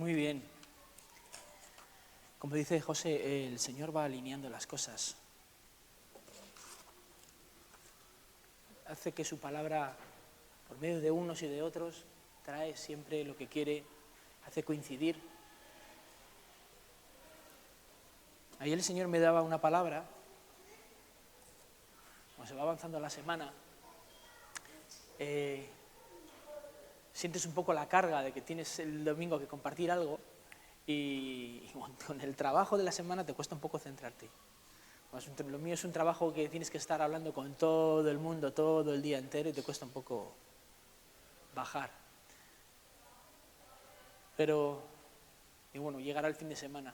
Muy bien. Como dice José, el Señor va alineando las cosas. Hace que su palabra, por medio de unos y de otros, trae siempre lo que quiere, hace coincidir. Ayer el Señor me daba una palabra, como se va avanzando la semana, sientes un poco la carga de que tienes el domingo que compartir algo y con el trabajo de la semana te cuesta un poco centrarte. Lo mío es un trabajo que tienes que estar hablando con todo el mundo todo el día entero y te cuesta un poco bajar. Pero, y bueno, llegará el fin de semana.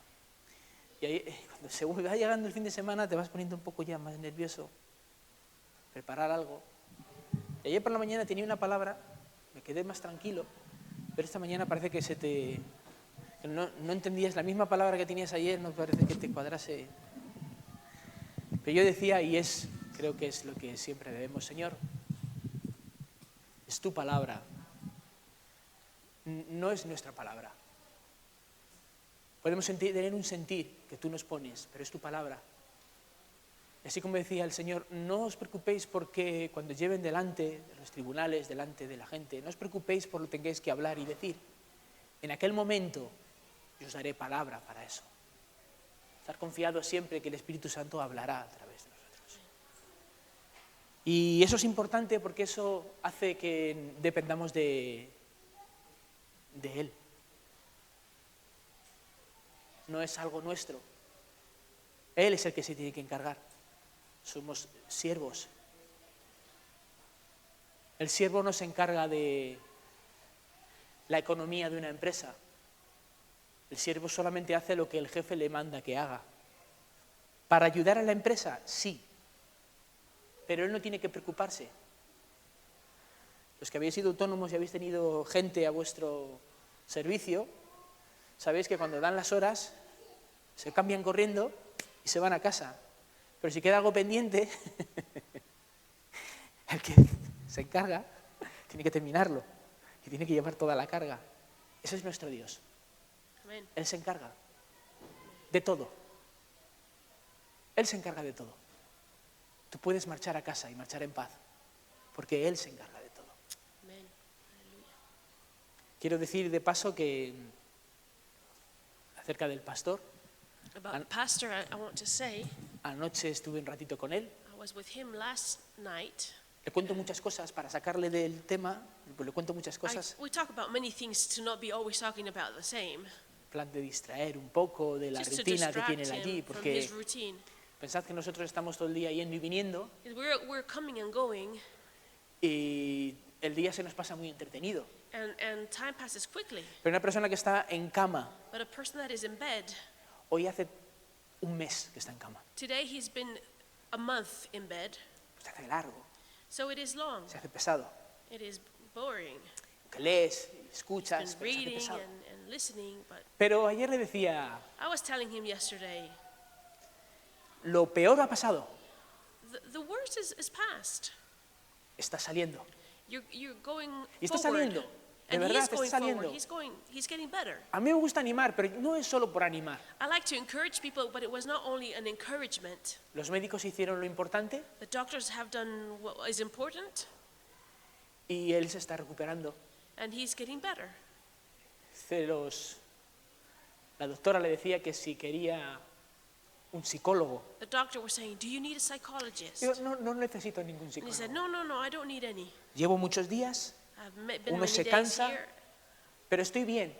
Y ahí, cuando se va llegando el fin de semana te vas poniendo un poco ya más nervioso, preparar algo. Y ayer por la mañana tenía una palabra, me quedé más tranquilo, pero esta mañana parece que no entendías la misma palabra que tenías ayer, no parece que te cuadrase. Pero yo decía, creo que es lo que siempre debemos, Señor, es tu palabra, no es nuestra palabra. Podemos tener un sentir que tú nos pones, pero es tu palabra. Así como decía el Señor, no os preocupéis porque cuando lleven delante de los tribunales, delante de la gente, no os preocupéis por lo que tengáis que hablar y decir. En aquel momento yo os daré palabra para eso. Estar confiado siempre que el Espíritu Santo hablará a través de nosotros. Y eso es importante porque eso hace que dependamos de Él. No es algo nuestro. Él es el que se tiene que encargar. Somos siervos. El siervo no se encarga de la economía de una empresa. El siervo solamente hace lo que el jefe le manda que haga. ¿Para ayudar a la empresa? Sí. Pero él no tiene que preocuparse. Los que habéis sido autónomos y habéis tenido gente a vuestro servicio, sabéis que cuando dan las horas se cambian corriendo y se van a casa. Pero si queda algo pendiente, el que se encarga tiene que terminarlo y tiene que llevar toda la carga. Ese es nuestro Dios. Amén. Él se encarga de todo. Él se encarga de todo. Tú puedes marchar a casa y marchar en paz, porque Él se encarga de todo. Amén. Aleluya. Quiero decir de paso que acerca del pastor, About the pastor, I want to say, anoche estuve un ratito con él. I was with him last night. Le cuento muchas cosas para sacarle del tema, le cuento muchas cosas, We talk about many things to not be always talking about the same. plan de distraer un poco de la Just to rutina que distract tiene él allí, him from porque his routine. pensad que nosotros estamos todo el día yendo y viniendo 'Cause we're coming and going, y el día se nos pasa muy entretenido. and time passes quickly. Pero una persona que está en cama, But a person that is in bed, hoy hace un mes que está en cama, today he's been a month in bed, se hace largo, so it is long. se hace pesado. It is boring. Que lees, Been escuchas, pero se hace reading pesado. and listening, but Pero ayer le decía, I was telling him yesterday, lo peor ha pasado, the worst is past. está saliendo. You're going Y está forward, saliendo, de and verdad, he's está going saliendo. forward. He's getting better. A mí me gusta animar, pero no es solo por animar. I like to encourage people, but it was not only an encouragement. Los médicos hicieron lo importante The doctors have done what is important, y él se está recuperando. and he's getting better. La doctora le decía que si quería un psicólogo. The doctor was saying, "Do you need a psychologist?" Yo no necesito ningún And he said, psicólogo. No, I don't need any. Llevo muchos días, I've been Uno many se days cansa, here, pero estoy bien.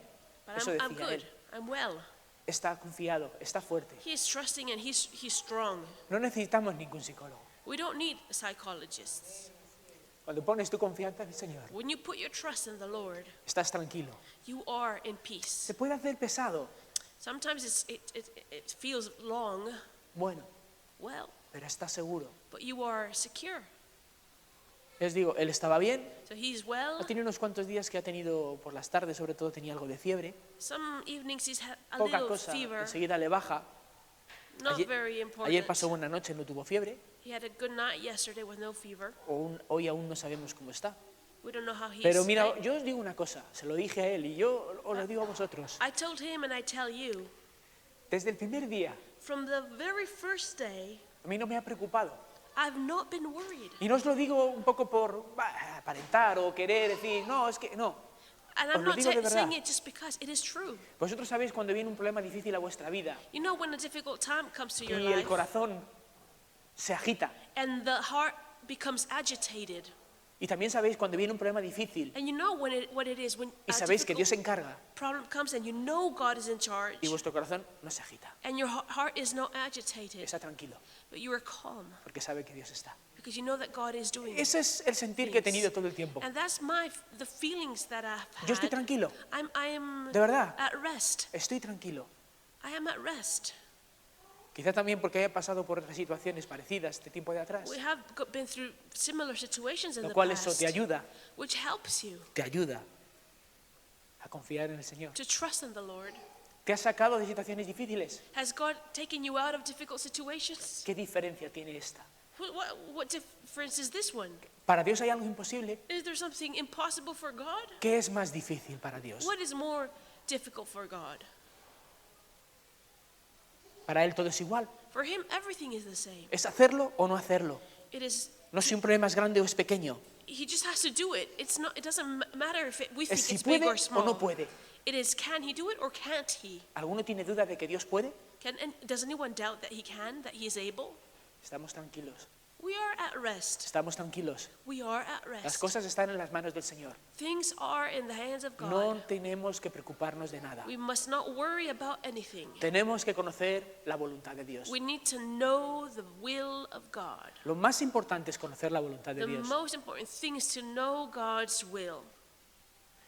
but Eso I'm decía good. él. I'm well. Está confiado, está fuerte. He is trusting and he's strong. No necesitamos ningún psicólogo. We don't need psychologists. Cuando pones tu confianza en el Señor, When you put your trust in the Lord, estás tranquilo. you are in peace. Se puede hacer pesado, Sometimes it feels long, bueno, well, pero estás seguro. but you are secure. Les digo, él estaba bien. So he's well. Ha tenido unos cuantos días que ha tenido por las tardes, sobre todo tenía algo de fiebre. Some evenings he's had a Poca little cosa, fever, enseguida le baja. not Ayer, very important. ayer pasó una noche, no tuvo fiebre. He had a good night yesterday with no fever. Hoy aún no sabemos cómo está. We don't know how he's. Pero mira, yo os digo una cosa, se lo dije a él y yo os lo digo a vosotros. I told him and I tell you, Desde el primer día, from the very first day, a mí no me ha preocupado. I've not been worried. Y no os lo digo un poco por aparentar o querer decir, no, es que no. And Os I'm lo not digo de saying verdad. it just because it is true. Vosotros sabéis cuando viene un problema difícil a vuestra vida You know when a difficult time comes to your y el life corazón se agita. and the heart becomes agitated. Y también sabéis cuando viene un problema difícil And you know what it is when y a sabéis que Dios se difficult encarga problem comes and you know God is in charge y vuestro corazón no se agita. and your heart is not agitated, Está tranquilo but you are calm porque sabe que Dios está. because you know that God is doing it. Ese es el sentir que he tenido todo el tiempo. And that's the feelings that I've Yo estoy had. tranquilo, I am de verdad. at rest. Estoy tranquilo. I am at rest. Quizá también porque haya pasado por otras situaciones parecidas este tiempo de atrás, We have been through similar situations in lo the cual eso past, te ayuda which helps you a confiar en el Señor. to trust in the Lord. ¿Te has sacado de situaciones difíciles? Has God taken you out of difficult situations? ¿Qué diferencia tiene esta? What difference is this one? ¿Para Dios hay algo imposible? Is there something impossible for God? ¿Qué es más difícil para Dios? What is more difficult for God? Para Él todo es igual. For him, everything is the same. ¿Es hacerlo o no hacerlo? It is. No si un problema es grande o es pequeño. He just has to do it. It's not. It doesn't matter if we Es think si it's big puede or o small. no puede. It is. Can he do it or can't he? ¿Alguno tiene duda de que Dios puede? And does anyone doubt that he can? That he is able? Estamos tranquilos. We are at rest. Estamos tranquilos. We are at Las rest. cosas están en las manos del Señor. Things are in the hands of God. No tenemos que preocuparnos de nada. We must not worry about anything. Tenemos que conocer la voluntad de Dios. We need to know the will of God. Lo más importante es conocer la voluntad de The Dios. most important thing is to know God's will.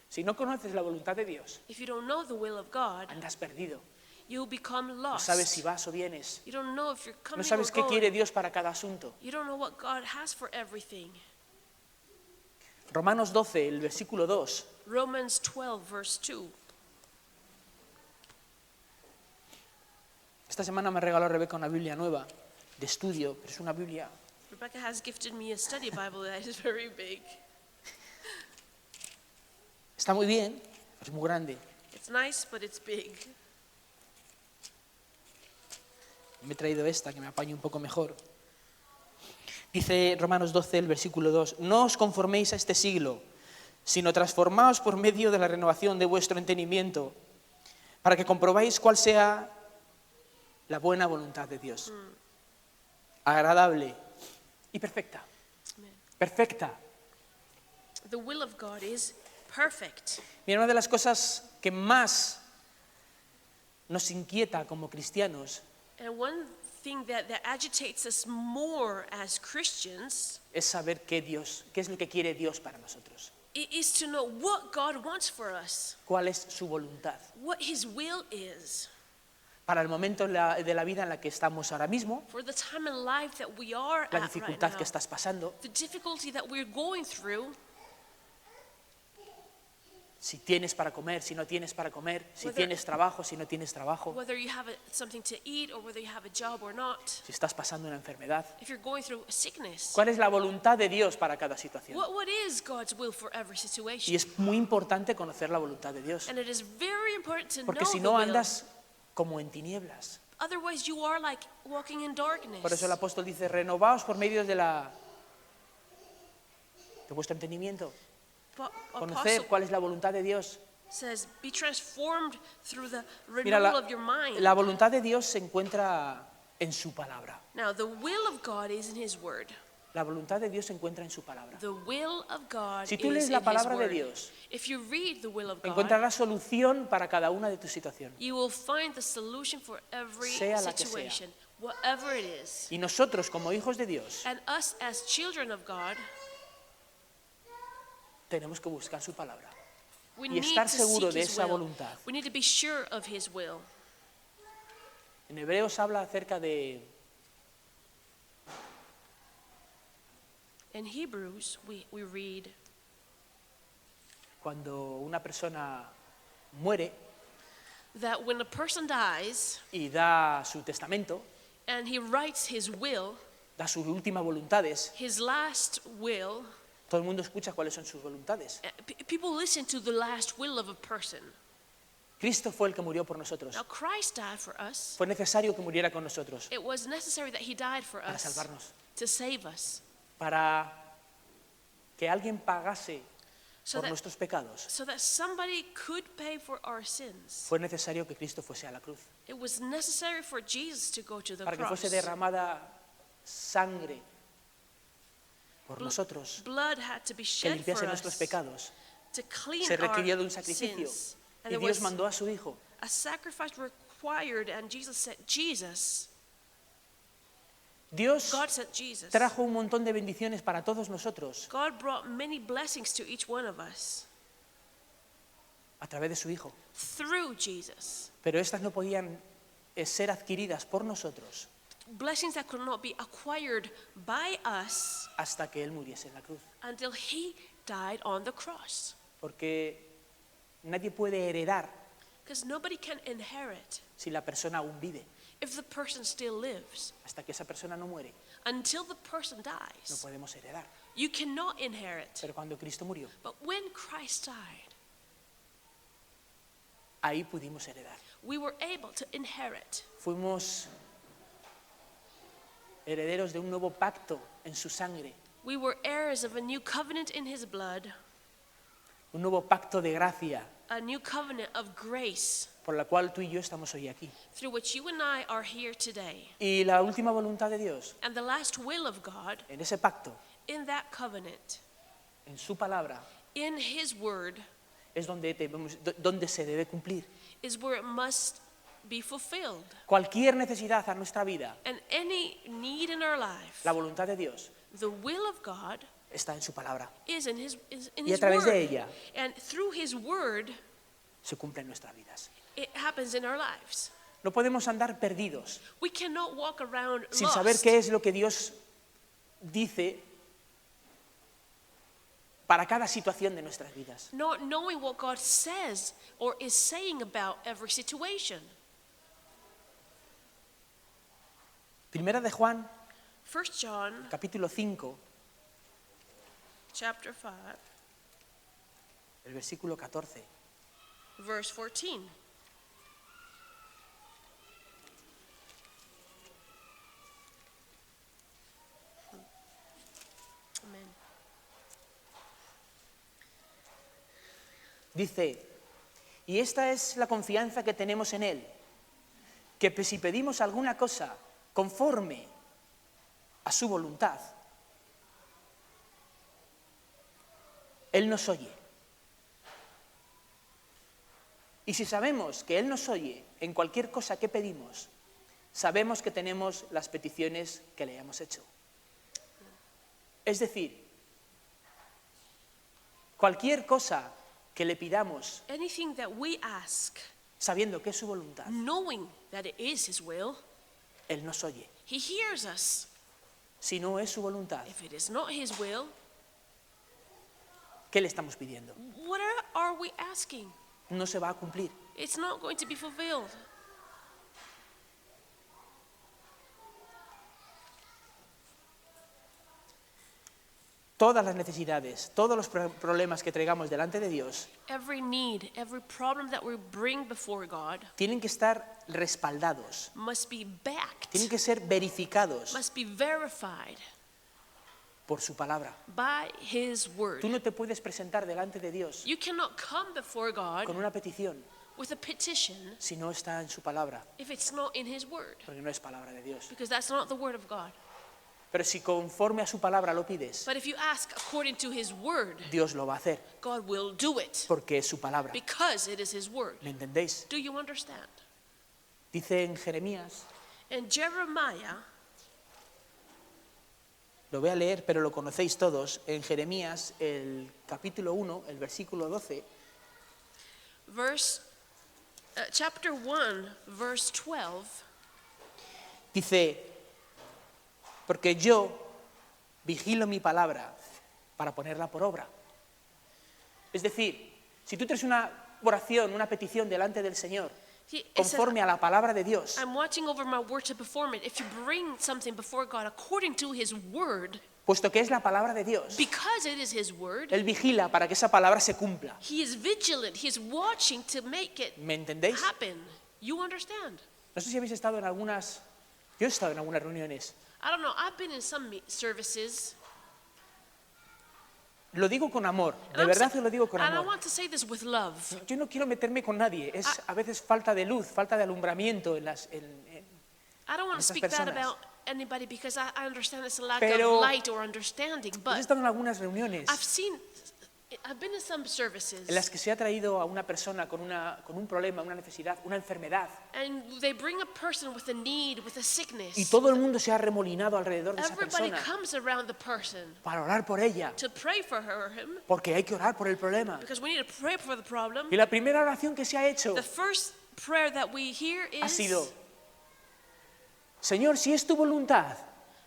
Si no conoces la voluntad de Dios, If you don't know the will of God, andas perdido. you'll become No lost. sabes si vas o vienes. You don't know if you're No coming or sabes qué going. quiere Dios para cada asunto. You don't know what God has for everything. Romanos 12, el versículo 2. Romans 12, verse 2. Esta semana me regaló Rebeca una Biblia nueva de estudio, pero es una Biblia. Rebecca has gifted me a study Bible that is very big. Está muy bien, pero es muy grande. It's nice, but it's big. Me he traído esta que me apañe un poco mejor. Dice Romanos 12, el versículo 2. No os conforméis a este siglo, sino transformaos por medio de la renovación de vuestro entendimiento, para que comprobáis cuál sea la buena voluntad de Dios. Agradable y perfecta. Amen. Perfecta. The will of God is perfect. Mira, una de las cosas que más nos inquieta como cristianos And one thing that agitates us more as Christians es saber qué es lo que quiere Dios para nosotros. is to know what God wants for us, Cuál es su voluntad. what his will is. Para el momento de la vida en la que estamos ahora mismo, For the time in life that we are la at right dificultad now, que estás pasando, the difficulty that we're going through, si tienes para comer, si no tienes para comer, si Whether- tienes trabajo, si no tienes trabajo, whether you have something to eat or whether you have a job or not, si estás pasando una enfermedad. if you're going through a sickness, ¿Cuál es la voluntad de Dios para cada situación? what is God's will for every Y situation? es muy importante conocer la voluntad de Dios, And it is very important to porque know si the no will. andas como en tinieblas. Otherwise, you are like walking in darkness. Por eso el apóstol dice, renovaos por medio de vuestro entendimiento. Conocer Apostle cuál es la voluntad de Dios. says, be transformed through the Mira, renewal of your mind. la voluntad de Dios se encuentra en su palabra. Now, the will of God is in His Word. La voluntad de Dios se encuentra en su palabra. The will of God Si tú is lees in la His palabra de Word. Dios, If you read the will of God, encontrarás solución para cada una de tus situaciones. you will find the solution for every Sea la que sea. situation, whatever it is. Y nosotros, como hijos de Dios, And us as children of God, tenemos que buscar su palabra. we Y need estar to seguro seek de His esa will. voluntad. We need to be sure of His will. En Hebreos habla acerca de In Hebrews, we read cuando una persona muere that when a person dies y da su testamento, and he writes his will, da sus últimas voluntades, his last will, Todo el mundo escucha cuáles son sus voluntades. People listen to the last will of a person. Cristo fue el que murió por nosotros. Now, Christ died for us. Fue necesario que muriera con nosotros It was necessary that he died for para us salvarnos, to save us, para que alguien pagase so por that, nuestros pecados. so that somebody could pay for our sins. Fue necesario que Cristo fuese a la cruz, It was necessary for Jesus to go to the para que cross. fuese derramada sangre por nosotros, Blood had to be que shed limpiase for nuestros us pecados. to clean Se requería de our un sacrificio sins. y And there Dios was mandó a su Hijo. a sacrifice required, and Jesus said, Dios God sent Jesus. trajo un montón de bendiciones para todos nosotros God brought many blessings to each one of us a través de su Hijo, through Jesus. pero estas no podían ser adquiridas por nosotros Blessings that could not be acquired by us hasta que Él muriese en la cruz, until he died on the cross. porque nadie puede heredar Because nobody can inherit si la persona aún vive. if the person still lives. Hasta que esa persona no muere, Until the person no dies, podemos heredar. you cannot inherit. Pero cuando Cristo murió, But when Christ died, ahí pudimos heredar. we were able to inherit. Fuimos herederos de un nuevo pacto en su sangre, We were heirs of a new covenant in his blood, un nuevo pacto de gracia, a new covenant of grace, por la cual tú y yo estamos hoy aquí. through which you and I are here today. Y la última voluntad de Dios, And the last will of God en ese pacto, in that covenant, en su palabra, in his word, es donde se debe cumplir. is where it must be fulfilled. Cualquier necesidad a nuestra vida, And any need in our life, la voluntad de Dios the will of God está en su palabra is in y a his través de word. ella And through his word, se cumplen nuestras vidas. it happens in our lives. No podemos andar perdidos We cannot walk around sin saber lost qué es lo que Dios dice para cada situación de nuestras vidas. not knowing what God says or is saying about every situation. Primera de Juan, 1 John capítulo 5, chapter 5, el versículo 14. verse 14. Amen. Dice, y esta es la confianza que tenemos en Él, que si pedimos alguna cosa conforme a su voluntad, Él nos oye. Y si sabemos que Él nos oye en cualquier cosa que pedimos, sabemos que tenemos las peticiones que le hemos hecho. Es decir, cualquier cosa que le pidamos Anything that we ask, sabiendo que es su voluntad, knowing that it is his will, Él nos oye. he hears us. Si no es su voluntad, If it is not his will, ¿qué le estamos pidiendo? what are we asking? No se va a cumplir. It's not going to be fulfilled. Todas las necesidades, todos los problemas que traigamos delante de Dios Every need, every problem that we bring before God tienen que estar respaldados, must be backed, tienen que ser verificados must be verified por su palabra. by his word. Tú no te puedes presentar delante de Dios You cannot come before God con una petición with a petition si no está en su palabra, if it's not in his word, porque no es palabra de Dios. because that's not the word of God. Pero si conforme a su palabra lo pides, But if you ask according to his word, Dios lo va a hacer, God will do it porque es su palabra. because it is his word. ¿Me entendéis? Do you understand? Dice en Jeremías, In Jeremiah, lo voy a leer, pero lo conocéis todos, en Jeremías, el capítulo 1, el versículo 12, chapter 1, verse 12, dice, porque yo vigilo mi palabra para ponerla por obra. Es decir, si tú traes una oración, una petición delante del Señor, it says, conforme a la palabra de Dios, I'm watching over my word to perform it. If you bring something before God according to his word, puesto que es la palabra de Dios. Because it is His word, Él vigila para que esa palabra se cumpla. He is vigilant. He is watching to make it ¿Me entendéis? happen. You understand? No sé si habéis estado en algunas... Yo he estado en algunas reuniones. I don't know. I've been in some services. Lo digo con amor, and de I'm verdad sa- que lo digo con And I amor. want to say this with love. Yo no quiero meterme con nadie, es a veces falta de luz, falta de alumbramiento en las... I don't want to Estas speak bad personas. about anybody because I understand it's a lack Pero- of light or understanding. He But estado en algunas reuniones I've been in some services. en las que se ha traído a una persona con un problema, una necesidad, una enfermedad, And they bring a person with a need, with a sickness. y todo el mundo se ha remolinado alrededor de esa Everybody persona comes around the person para orar por ella, to pray for her or him porque hay que orar por el problema. because we need to pray for the problem. Y la primera oración que se ha hecho The first prayer that we hear ha is, sido: Señor, si es tu voluntad,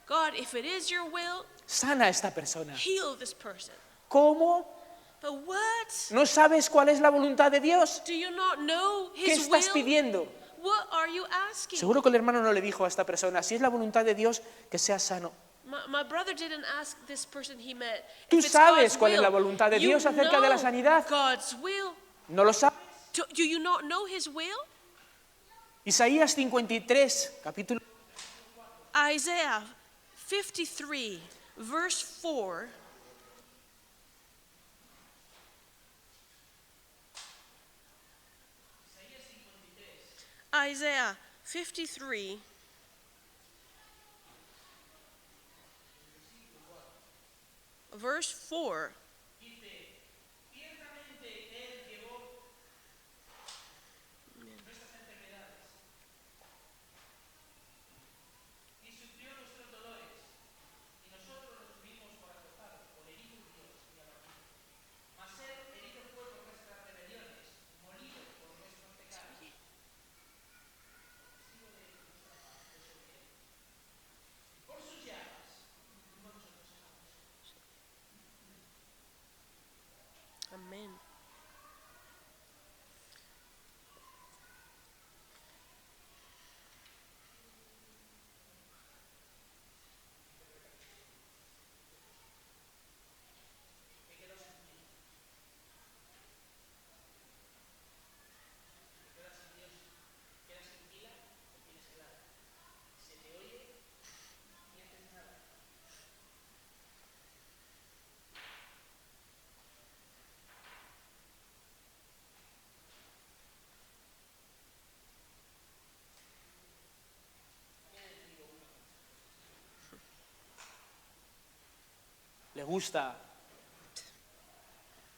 God, if it is your will, sana a esta persona. heal this person. ¿Cómo? But what? ¿No sabes cuál es la voluntad de Dios? Do you not know ¿Qué His estás will? pidiendo? What are you asking? Seguro que el hermano no le dijo a esta persona: si es la voluntad de Dios, que sea sano. My brother didn't ask this person he met. Tú if it's sabes God's cuál es will. la voluntad de You Dios acerca de la know sanidad. God's will. ¿No lo sabes? Do you not know His will? Isaías 53, capítulo... Isaiah 53, verse 4. Isaiah 53, verse 4. Amen. Le gusta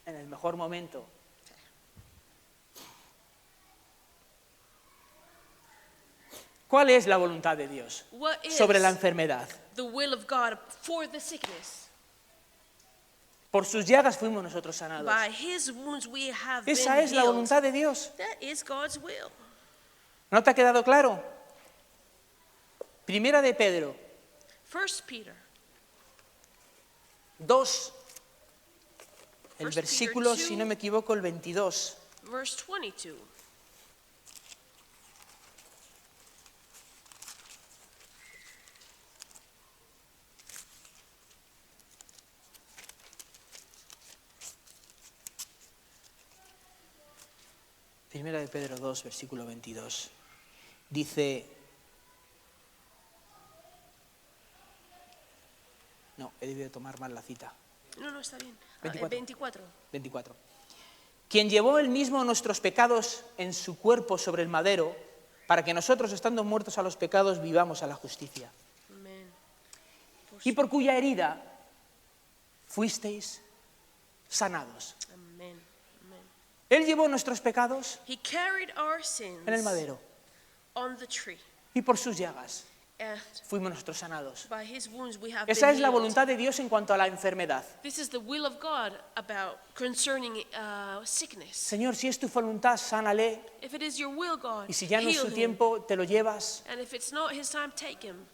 en el mejor momento. ¿Cuál es la voluntad de Dios What is sobre la enfermedad? the will of God for the sickness? Por sus llagas fuimos nosotros sanados. By His wounds we have Esa been es la healed. voluntad de Dios. That is God's will. ¿No te ha quedado claro? Primera de Pedro 1 Peter 2, el 1 Peter versículo, 2. si no me equivoco, el 22. verse 22. Primera de Pedro 2, versículo 22. Dice... No, he debido tomar mal la cita. No, está bien. 24. 24. 24. Quien llevó él mismo nuestros pecados en su cuerpo sobre el madero, para que nosotros, estando muertos a los pecados, vivamos a la justicia. Amen. Y por cuya herida fuisteis sanados. Amen. Amen. Él llevó nuestros pecados He carried our sins en el madero, on the tree. y por sus llagas And fuimos nosotros sanados. by His wounds we have Esa been es la healed. voluntad de Dios en cuanto a la enfermedad. This is the will of God about concerning sickness. Señor, si es tu voluntad, sánale, If it is your will, God, y si ya no es heal su him. tiempo, te lo llevas. And if it's not His time, take him.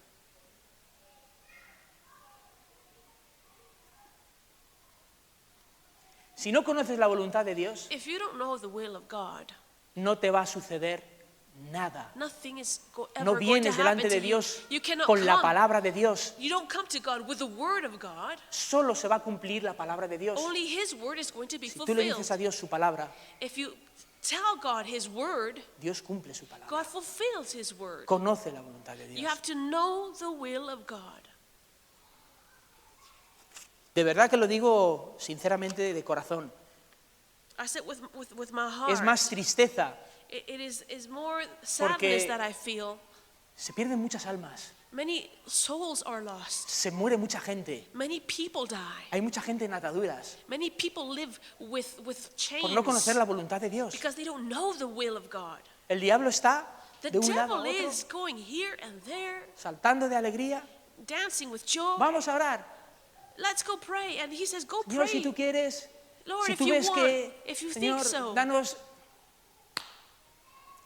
Si no conoces la voluntad de Dios, If you don't know the will of God, no te va a suceder nada. Nothing is No ever going to vienes delante happen to de you. Dios You cannot con la come. palabra de Dios. You don't come to God with the word of God. Solo se va a cumplir la palabra de Dios. Only His word is going to be Si tú le dices a fulfilled. Dios su palabra, If you tell God His word, Dios cumple su palabra. God fulfills His word. Conoce la voluntad de You Dios. have to know the will of God. De verdad que lo digo sinceramente de corazón. I said with my Es heart. más tristeza. It is more sadness that I feel. Se pierden muchas almas. Many souls are lost. Se muere mucha gente. Many people die. Hay mucha gente en ataduras Many people live with chains por no conocer la voluntad de Dios. because they don't know the will of God. El diablo está The de un lado a devil otro, is going here and there, saltando de alegría. dancing with joy. Vamos a orar. Let's go pray. And he says, go Dios, si pray. tú quieres, Lord, si if tú you ves want, que, if you Señor, think so. danos,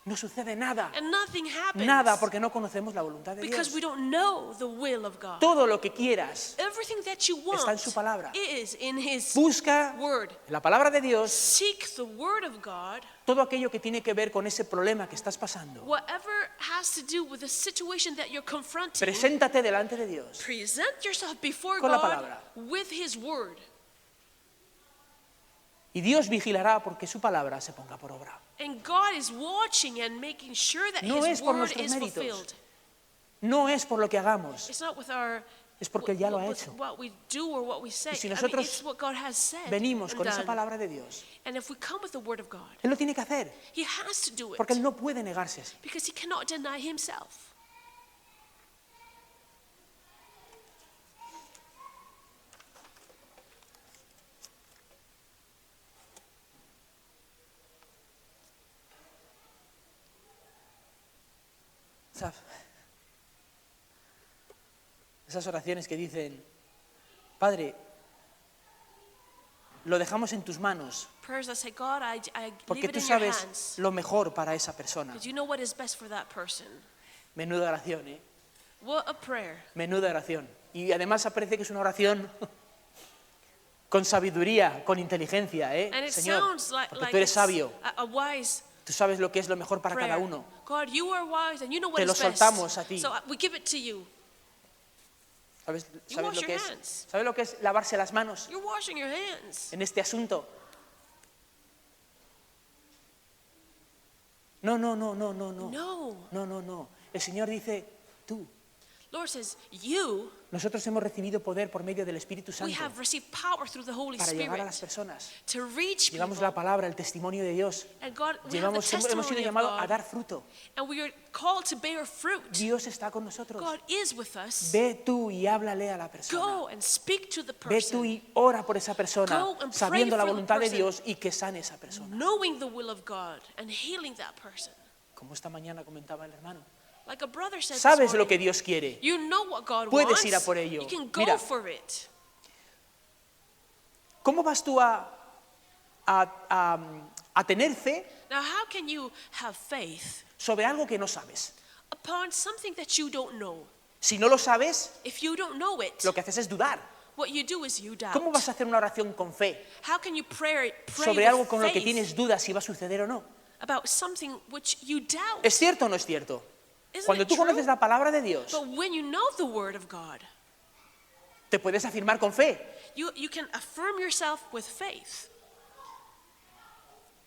no sucede nada. And nothing happens Nada, porque no conocemos la voluntad de because Dios. we don't know the will of God. Todo lo que quieras Everything that you want está en su palabra. is in His Busca word. en la palabra de Dios Seek the word of God. todo aquello que tiene que ver con ese problema que estás pasando. Whatever has to do with the situation that you're confronting, Preséntate delante de Dios. present yourself before Con la God palabra. with His word. Y Dios vigilará porque su palabra se ponga por obra. And God is watching and making sure that No es His por word nuestros is méritos. fulfilled. No es por lo que hagamos, It's not with our es porque Él ya lo ha with hecho. what we do or what we say. Y si I mean, nosotros it's what God has said Venimos and con esa done. palabra de Dios. And if we come with the word of God, Él lo tiene que hacer, He has to do it porque Él no puede negarse así. because He cannot deny Himself. ¿Sabes? Esas oraciones que dicen, Padre, lo dejamos en tus manos, Prayers that say, God, I leave porque it tú in your sabes hands lo mejor para esa persona. because you know what is best for that person. Menuda oración, ¿eh? What a prayer. Menuda oración. Y además parece que es una oración con sabiduría, con inteligencia, ¿eh? And it Señor, sounds porque like tú eres it's sabio, a wise tú sabes lo que es lo mejor para prayer. cada uno. God, you are wise and you know what Te is lo best. soltamos a ti. So we give it to you. ¿Sabes, You sabes wash lo que your es? hands. ¿Sabes lo que es lavarse las manos You're washing your hands. en este asunto? No, no, no, no, no, no. No. No, no, no. El Señor dice, tú. Lord says, you, Nosotros hemos recibido poder por medio del Espíritu we Santo have received power through the Holy para llegar a las Spirit personas. to reach Llevamos people. la palabra, el testimonio de Dios. And God, we have the Hemos sido testimony of llamados a God. dar fruto. And we are called to bear fruit. Dios está con nosotros. God is with us. Ve tú y háblale a la persona. Go and speak to the Ve tú person, y ora por esa persona, Go and pray sabiendo la for the voluntad de person. Dios y que sane esa persona. knowing the will of God and healing that person. Como esta mañana comentaba el hermano. Like a brother said this Sabes lo morning, que Dios quiere. you know what God Puedes wants. ir a por ello. You can go Mira. for it. ¿Cómo vas tú a tener fe Now, how can you have faith sobre algo que no sabes? upon something that you don't know? Si no lo sabes, If you don't know it, lo que haces es dudar. what you do is you doubt. ¿Cómo vas a hacer una oración con fe How can you pray sobre algo with con lo que faith tienes dudas si va a suceder o no? about something which you doubt? ¿Es cierto o no es cierto? Isn't Cuando it tú true? conoces la palabra de Dios, But when you know the word of God, te puedes afirmar con fe. you can affirm yourself with faith.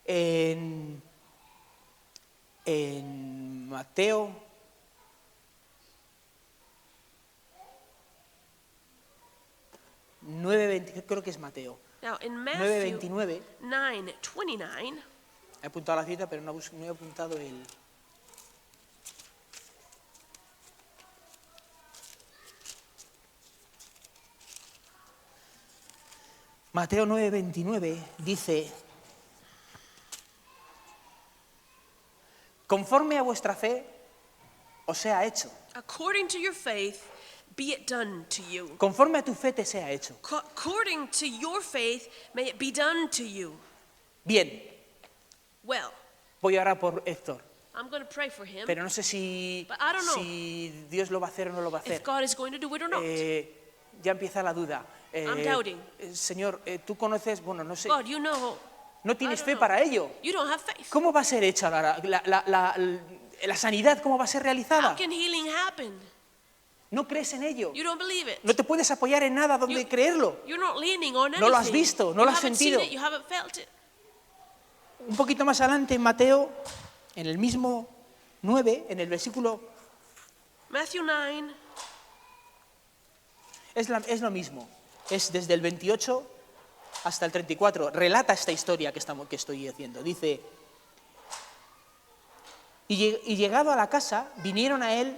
En Mateo 9:20, creo que es Mateo, Now, in Matthew 9:29, 9:29, he apuntado la cita, pero no he apuntado el... Mateo 9:29 dice, conforme a vuestra fe os sea hecho, according to your faith, be it done to you. conforme a tu fe te sea hecho. According to your faith, may it be done to you. Bien, Well, voy a orar por Héctor, I'm going to pray for him. pero no sé si, But I don't know. si Dios lo va a hacer o no lo va a If hacer. God is going to do it or not. Ya empieza la duda. I'm doubting. Señor, tú conoces, bueno, no sé, God, you know, no I tienes don't fe know. para ello. You don't have faith. ¿Cómo va a ser hecha la sanidad, ¿cómo va a ser How realizada? can healing happen? No crees en ello. You don't believe it. No te puedes apoyar en nada donde creerlo. You're not leaning on anything. No lo has visto, no You lo has haven't sentido. seen it, you haven't felt it. Un poquito más adelante en Mateo, en el mismo 9, en el versículo, Matthew 9, es lo mismo. Es desde el 28 hasta el 34. Relata esta historia que estoy haciendo. Dice, y llegado a la casa, vinieron a él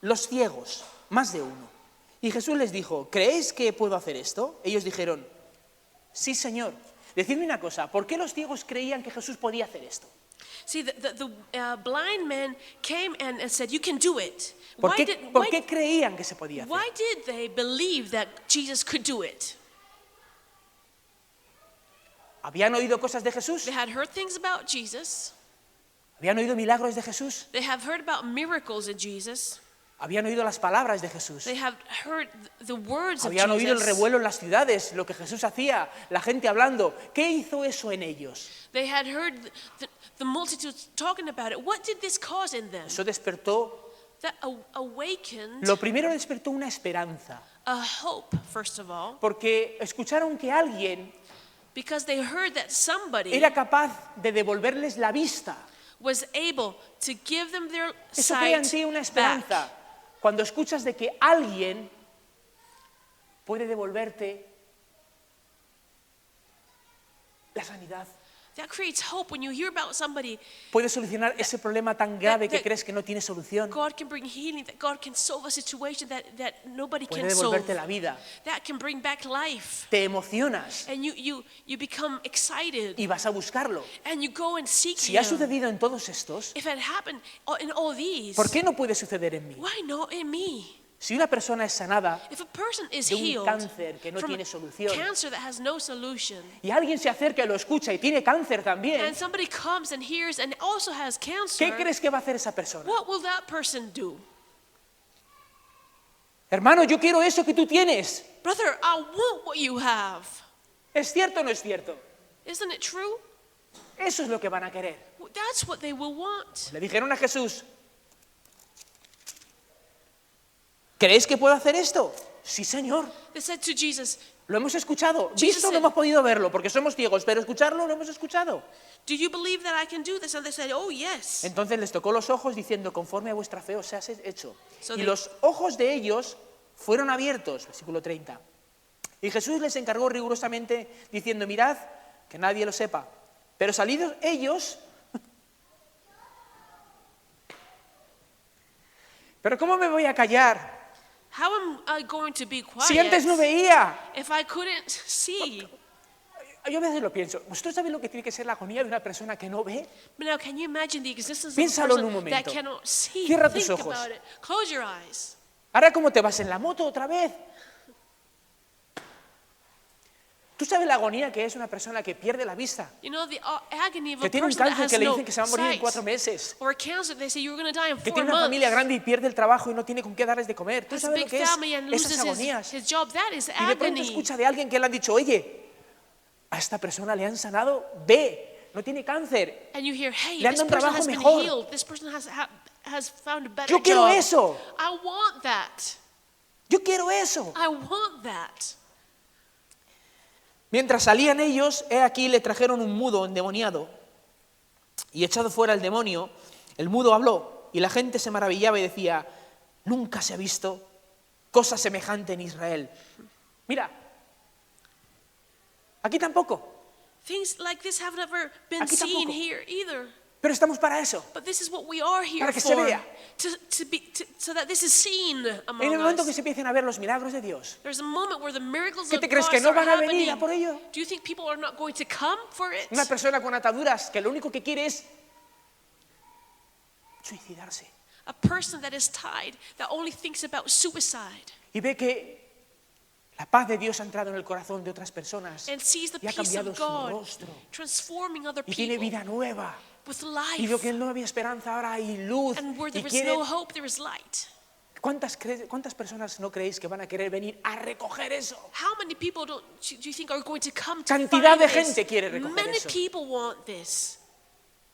los ciegos, más de uno. Y Jesús les dijo, ¿creéis que puedo hacer esto? Ellos dijeron, sí, Señor. Decidme una cosa, ¿por qué los ciegos creían que Jesús podía hacer esto? see, the blind man came and said, you can do it. ¿Por qué creían que se podía hacer? Why did they believe that Jesus could do it? ¿Habían oído cosas de Jesús? They had heard things about Jesus. ¿Habían oído milagros de Jesús? They have heard about miracles in Jesus. ¿Habían oído las palabras de Jesús? They have heard the words of Habían oído el Jesus. revuelo en las ciudades, lo que Jesús hacía, la gente hablando. ¿Qué hizo eso en ellos? They had heard the multitudes talking about it. What did this cause in them? Eso despertó, That awakened lo primero despertó una esperanza, a hope, first of all, porque escucharon que alguien because they heard that somebody era capaz de devolverles la vista. was able to give them their Eso crea en sight ti una back. esperanza. Cuando escuchas de que alguien puede devolverte la sanidad, That creates hope when you hear about somebody. puede solucionar ese problema tan grave que that- crees que no tiene solución, God can bring healing, that God can solve a situation that nobody puede can solve. devolverte la vida. That can bring back life. Te emocionas And you become excited y vas a buscarlo. and you go and seek Si ha Him. sucedido en todos estos, If it happened in all these, ¿por qué no puede suceder en mí? why not in me? Si una persona es sanada If a person is de un healed cáncer que no from tiene solución, cancer that has no solution, y alguien se acerca y lo escucha y tiene cáncer también, and somebody comes and hears and also has ¿qué cancer, crees que va a hacer esa persona? what will that person do? Hermano, yo quiero eso que tú tienes. Brother, I want what you have. ¿Es cierto o no es cierto? Isn't it true? Eso es lo que van a querer. That's what they will want. Le dijeron a Jesús, ¿creéis que puedo hacer esto? Sí, Señor. They said to Jesus, Lo hemos escuchado. Jesus Visto no said- hemos podido verlo porque somos ciegos, pero escucharlo lo hemos escuchado. do you believe that I can do this? And they said, oh, yes. Entonces les tocó los ojos diciendo, conforme a vuestra fe os ha hecho. So Y they- los ojos de ellos fueron abiertos, versículo 30. Y Jesús les encargó rigurosamente diciendo, mirad, que nadie lo sepa. Pero salidos ellos, ¿pero cómo me voy a callar? How am I going to be quiet Si antes no veía. if I couldn't see? Yo a veces lo pienso. ¿Vosotros sabéis lo que tiene que ser la agonía de una persona que no ve? But now, can you imagine the existence Piénsalo of a en un person that momento. cannot see? Cierra tus Think ojos. about it. Close your eyes. Ahora, ¿cómo te vas en la moto otra vez? ¿Tú sabes la agonía que es una persona que pierde la vista? You know the agony of Que a tiene un person that cáncer has que le no dicen que se va a morir en sight. 4 meses. Or a cancer, they say you're going to die in Que 4 tiene una familia months. grande y pierde el trabajo y no tiene con qué darles de comer. ¿Tú Has a sabes lo big que es family and loses esas agonías? his job. That is Y de pronto agony. escucha de alguien que le han dicho, oye, a esta persona le han sanado, ve, no tiene cáncer. And you hear, hey, Le han this dado un person trabajo has been mejor. healed. This person has found a better Yo quiero job. eso. I want that. Yo quiero eso. I want that. Mientras salían ellos, he aquí le trajeron un mudo endemoniado. Y echado fuera el demonio, el mudo habló. Y la gente se maravillaba y decía, nunca se ha visto cosa semejante en Israel. Mira, aquí tampoco, Things like this have never been Aquí seen tampoco. here either. pero estamos para eso. But this is what we are here Para que se for. vea. So that this is seen En among el momento que us. se empiecen a ver los milagros de Dios, There's a moment where the miracles ¿qué of te crees God que no start van a venir happening. a por ello? Do you think people are not going to come for it? Una persona con ataduras que lo único que quiere es suicidarse. A person that is tied, that only thinks about suicide Y ve que la paz de Dios ha entrado en el corazón de otras personas and sees the y ha peace cambiado of su God rostro. transforming other Y tiene people vida nueva. with Y veo life. que no había esperanza, ahora hay luz. And where Y there was quiere... no hope, there is light. ¿Cuántas personas no creéis que van a querer venir a recoger eso? How many people do you think are going to come to Cantidad find de this? gente quiere recoger Many eso. people want this.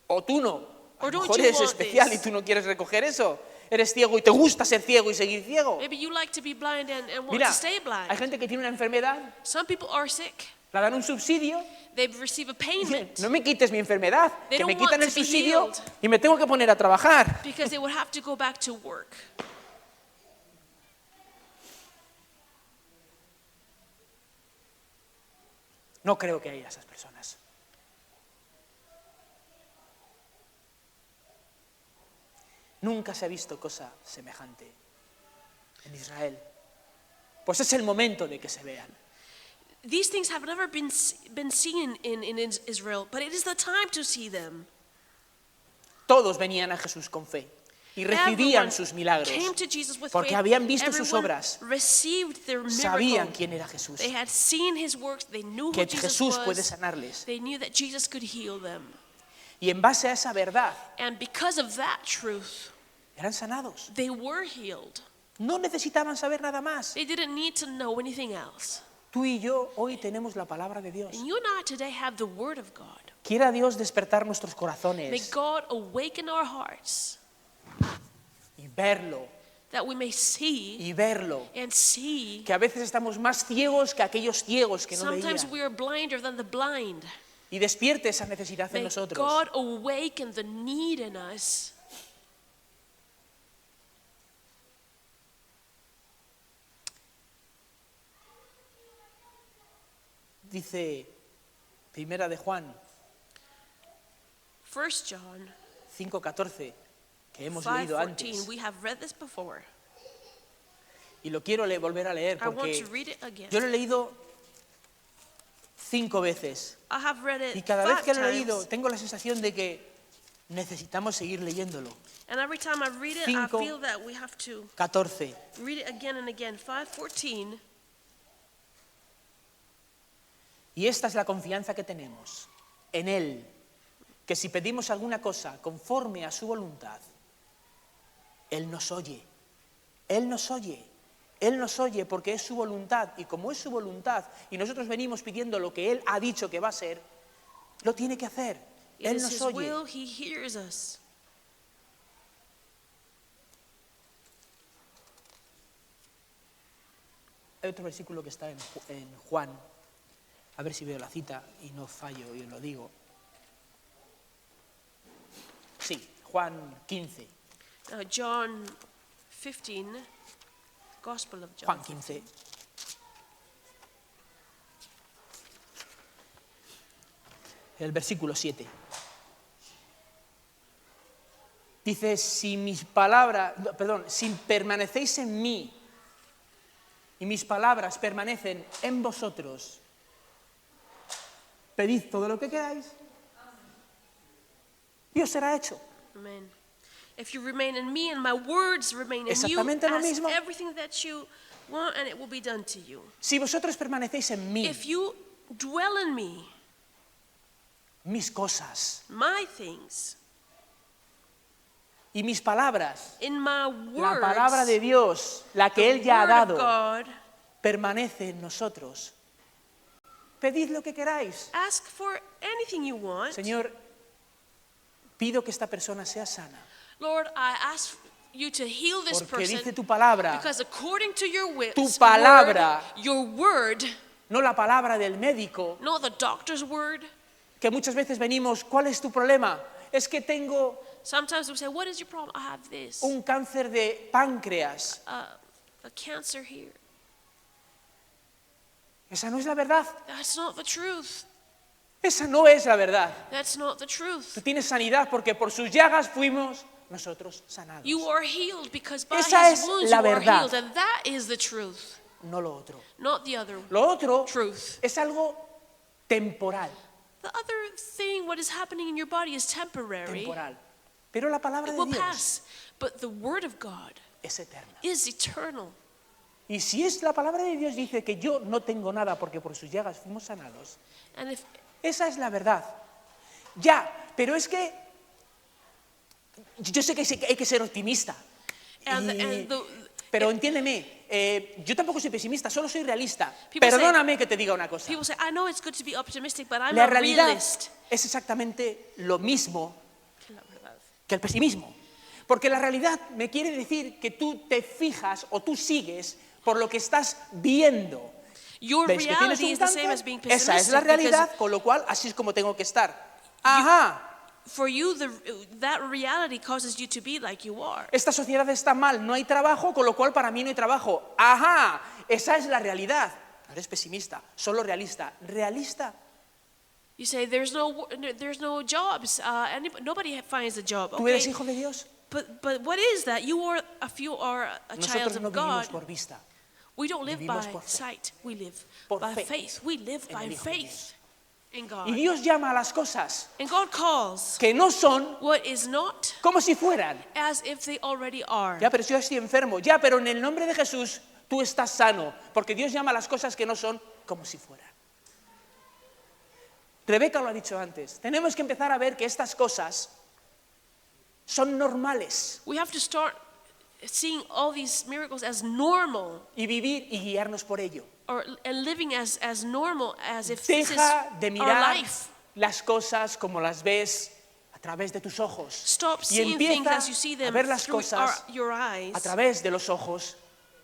O tú no. A Or lo don't mejor you eres want especial y this? tú no quieres recoger eso. Eres ciego y te gusta ser ciego y seguir ciego. Maybe you like to be blind and want Mira, to stay hay blind. gente que tiene una enfermedad, Some people are sick. le dan un subsidio. They receive a Y dicen, payment no me quites mi enfermedad, They que me don't want quitan el to be subsidio healed. y me tengo que poner a trabajar. because they would have to go back to work. No creo que haya esas personas. Nunca se ha visto cosa semejante en Israel. Pues es el momento de que se vean. These things have never been seen in Israel, but it is the time to see them. Todos venían a Jesús con fe y recibían Everyone sus milagros came to Jesus with porque faith. habían visto sus Everyone obras, received their sabían miracle. quién era Jesús, They had seen his works. They knew que who Jesus Jesús puede was. sanarles. They knew that Jesus could heal them. Y en base a esa verdad And because of that truth, eran sanados. they were healed. No necesitaban saber nada más. They didn't need to know anything else. Tú y yo hoy tenemos la palabra de Dios. And you and I today have the Word of God. Quiera Dios despertar nuestros May corazones God awaken our hearts y verlo, that we may see y verlo. and see. Que a veces estamos más ciegos que aquellos ciegos que no Sometimes veían. we are blinder than the blind. Y despierte esa necesidad en May nosotros. God awaken the need in us. Dice Primera de Juan 1 John 5:14, que hemos leído 5:14. antes. We have read this before. Y lo quiero volver a leer I want porque to read it again. yo lo he leído 5 veces. I have read it Y cada vez 5 que lo he leído times. tengo la sensación de que necesitamos seguir leyéndolo. And every time I read it, I 5. feel that we have to 14. read it again and again. 5:14. Y esta es la confianza que tenemos en Él, que si pedimos alguna cosa conforme a su voluntad, Él nos oye. Él nos oye. Él nos oye porque es su voluntad. Y como es su voluntad y nosotros venimos pidiendo lo que Él ha dicho que va a ser, lo tiene que hacer. It Él is nos His oye. will, He hears us. Hay otro versículo que está en Juan. A ver si veo la cita y no fallo y os lo digo. Sí, Juan 15. John 15, Gospel of John. Juan 15. El versículo 7. Dice, si permanecéis en mí y mis palabras permanecen en vosotros, pedid todo lo que queráis y os será hecho. Amen. If you remain in me and my words remain in you, Exactamente lo ask mismo. everything that you want and it will be done to you. Si vosotros permanecéis en mí, If you dwell in me, mis cosas my things, y mis palabras, in my la words, palabra de Dios, la que the Él ya ha word of dado, God, permanece en nosotros. Pedid lo que queráis. ask for anything you want. Señor, pido que esta persona sea sana, Lord, I ask you to heal this porque person dice tu palabra, because according to your Tu word, palabra. your word, no la palabra del médico, not the doctor's word. que muchas veces venimos, ¿cuál es tu problema? Es que tengo Sometimes we say, what is your problem? I have this, un cáncer de páncreas. a cancer here. Esa no es la verdad. That's not the truth. Esa no es la verdad. That's not the truth. Tú tienes sanidad porque por sus llagas fuimos nosotros sanados. You are healed because by Esa his es wounds la you are verdad. healed, and that is the truth, No lo otro. not the other. Lo otro Truth. es algo temporal. The other thing, what is happening in your body, is temporary. Temporal. Pero la palabra It de will Dios pass, but the word of God es eterna. is eternal. Y si es la palabra de Dios dice que yo no tengo nada porque por sus llagas fuimos sanados, And if esa es la verdad. Ya, pero es que yo sé que hay que ser optimista. and Y- the pero entiéndeme, yo tampoco soy pesimista, solo soy realista. People say- Perdóname que te diga una cosa. people say, I know it's good to be optimistic, but I'm La a realidad realist. es exactamente lo mismo que el pesimismo. Porque la realidad me quiere decir que tú te fijas o tú sigues por lo que estás viendo. Your ¿Ves que tienes reality un is the same cáncer? as being Esa es la pessimistic realidad, because con lo cual así es como tengo que estar. Ajá, for you, that reality causes you to be like you are. esta sociedad está mal, no hay trabajo, con lo cual para mí no hay trabajo. Ajá, esa es la realidad. No eres pesimista, solo realista. Realista. You say there's no jobs. Nobody finds a job. ¿Tú eres Okay, hijo de Dios? but what is that? You are if you are a child Nosotros no of vivimos God. por vista. We don't live vivimos by por fe. sight. We live Por by fe faith. We live en by el Hijo de faith in God. Y Dios llama a las cosas And God calls que no son what is not como si fueran. as if they already are. Ya, pero si yo estoy enfermo. Ya, pero en el nombre de Jesús tú estás sano. Porque Dios llama a las cosas que no son como si fueran. Rebeca lo ha dicho antes. Tenemos que empezar a ver que estas cosas son normales. We have to start seeing all these miracles as normal, Y vivir y guiarnos por ello. and living as normal as if this is Deja de our mirar life. las cosas como las ves a través de tus ojos. Stop Y seeing things empieza as you see a them ver las through cosas your eyes. a través de los ojos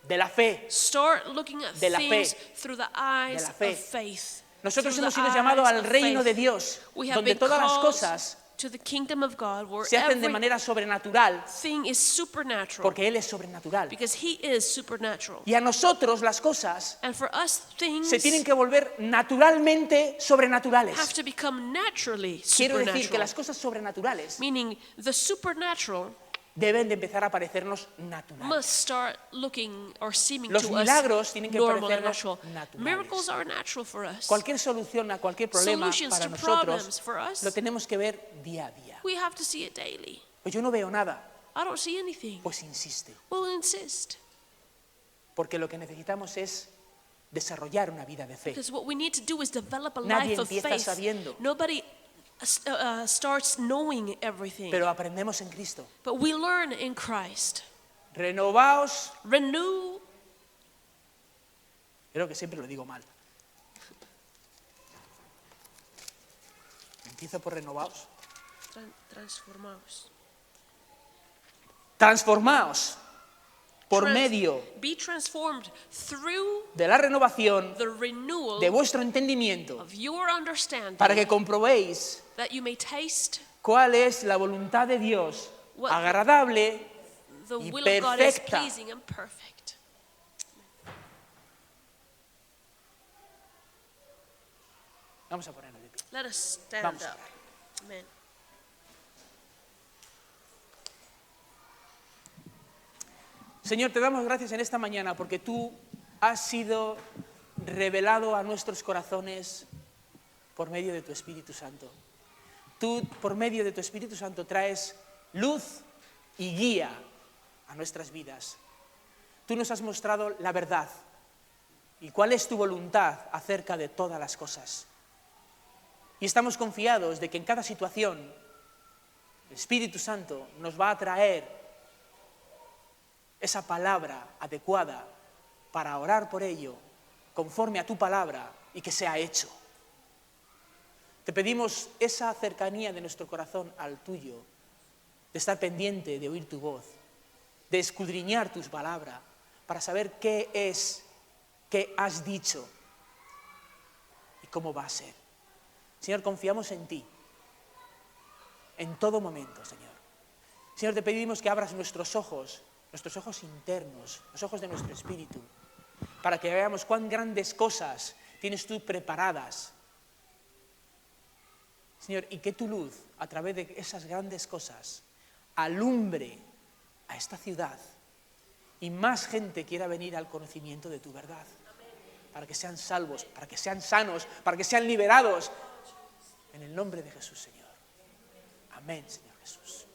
de la fe. Start looking at de la things fe. through the eyes la fe. of faith. Nosotros Through hemos the sido llamados eyes al of reino de faith. Dios, We have donde been todas las called cosas to the kingdom of God, where se hacen de every manera sobrenatural, thing is supernatural, porque Él es sobrenatural. because He is supernatural. Y a nosotros las cosas And for us, things se tienen que volver naturalmente sobrenaturales. have to become naturally Quiero decir que supernatural. las cosas sobrenaturales Meaning, the supernatural deben de empezar a parecernos naturales. must start looking or seeming Los to milagros us tienen que normal and parecernos natural. naturales. Miracles are natural for us. Cualquier solución a cualquier problema Solutions para to nosotros problems for us. lo tenemos que ver día a día. We have to see it daily. Pues yo no veo nada, I don't see anything. pues insiste. We'll insist. Porque lo que necesitamos es desarrollar una vida de fe. Because what we need to do is develop a Nadie life of empieza faith. sabiendo. Nobody starts knowing everything. Pero aprendemos en Cristo. But we learn in Christ. Renovaos, Renew. creo que siempre lo digo mal. Empiezo por renovaos. Transformaos. Transformaos por Trans- medio Be transformed through de la renovación the renewal de vuestro entendimiento, of your understanding, para que comprobéis that you may taste cuál es la voluntad de Dios, What- agradable the y will of God is perfecta. pleasing and perfect. Vamos a ponernos de pie. Let us stand Vamos a up. orar. Amen. Señor, te damos gracias en esta mañana porque tú has sido revelado a nuestros corazones por medio de tu Espíritu Santo. Tú, por medio de tu Espíritu Santo, traes luz y guía a nuestras vidas. Tú nos has mostrado la verdad y cuál es tu voluntad acerca de todas las cosas. Y estamos confiados de que en cada situación el Espíritu Santo nos va a traer esa palabra adecuada para orar por ello, conforme a tu palabra, y que sea hecho. Te pedimos esa cercanía de nuestro corazón al tuyo, de estar pendiente de oír tu voz, de escudriñar tus palabras, para saber qué es, qué has dicho y cómo va a ser. Señor, confiamos en ti, en todo momento, Señor. Señor, te pedimos que abras nuestros ojos internos, los ojos de nuestro espíritu, para que veamos cuán grandes cosas tienes tú preparadas. Señor, y que tu luz, a través de esas grandes cosas, alumbre a esta ciudad y más gente quiera venir al conocimiento de tu verdad, para que sean salvos, para que sean sanos, para que sean liberados, en el nombre de Jesús, Señor. Amén, Señor Jesús.